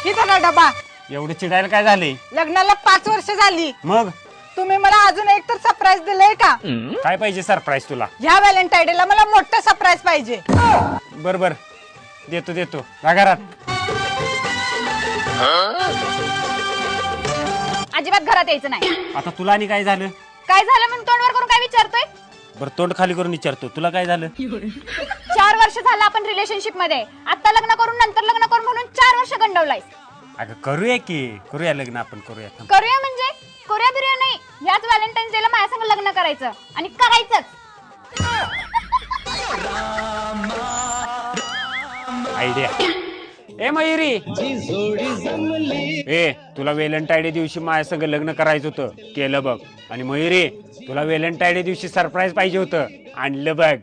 ही धरा डबा. एवढं चिडायला काय झाले? लग्नाला 5 वर्ष झाली. मग तुम्ही मला अजून एक तर सरप्राईज दिलंय का? काय पाहिजे सरप्राईज तुला? ह्या व्हॅलेंटाईन डेला मला मोठं सरप्राईज पाहिजे. बर देतो जा घरात. अजिबात घरात यायचं नाही. आता तुला आणि काय झालं? काय झालं म्हणून तोंडवर करून काय विचारतोय? बरं तोंड खाली करून विचारतो, तुला काय झालं? 4 वर्ष झालं आपण रिलेशनशिप मध्ये. आता लग्न करून नंतर लग्न करून म्हणून 4 वर्ष गंडवलायस. अगं करूया लग्न आपण करूया. करूया म्हणजे करूया बिरूया नाही. याच व्हॅलेंटाईन्स डेला माझ्या संग लग्न करायचं आणि करायचंच. आयडिया. ए मयुरी, ए तुला व्हॅलेंटाईन डे दिवशी माझ्या संग लग्न करायचं होतं, केलं बघ. आणि मयुरी, तुला व्हॅलेंटाईन डे दिवशी सरप्राईज पाहिजे होतं, आणलं बघ.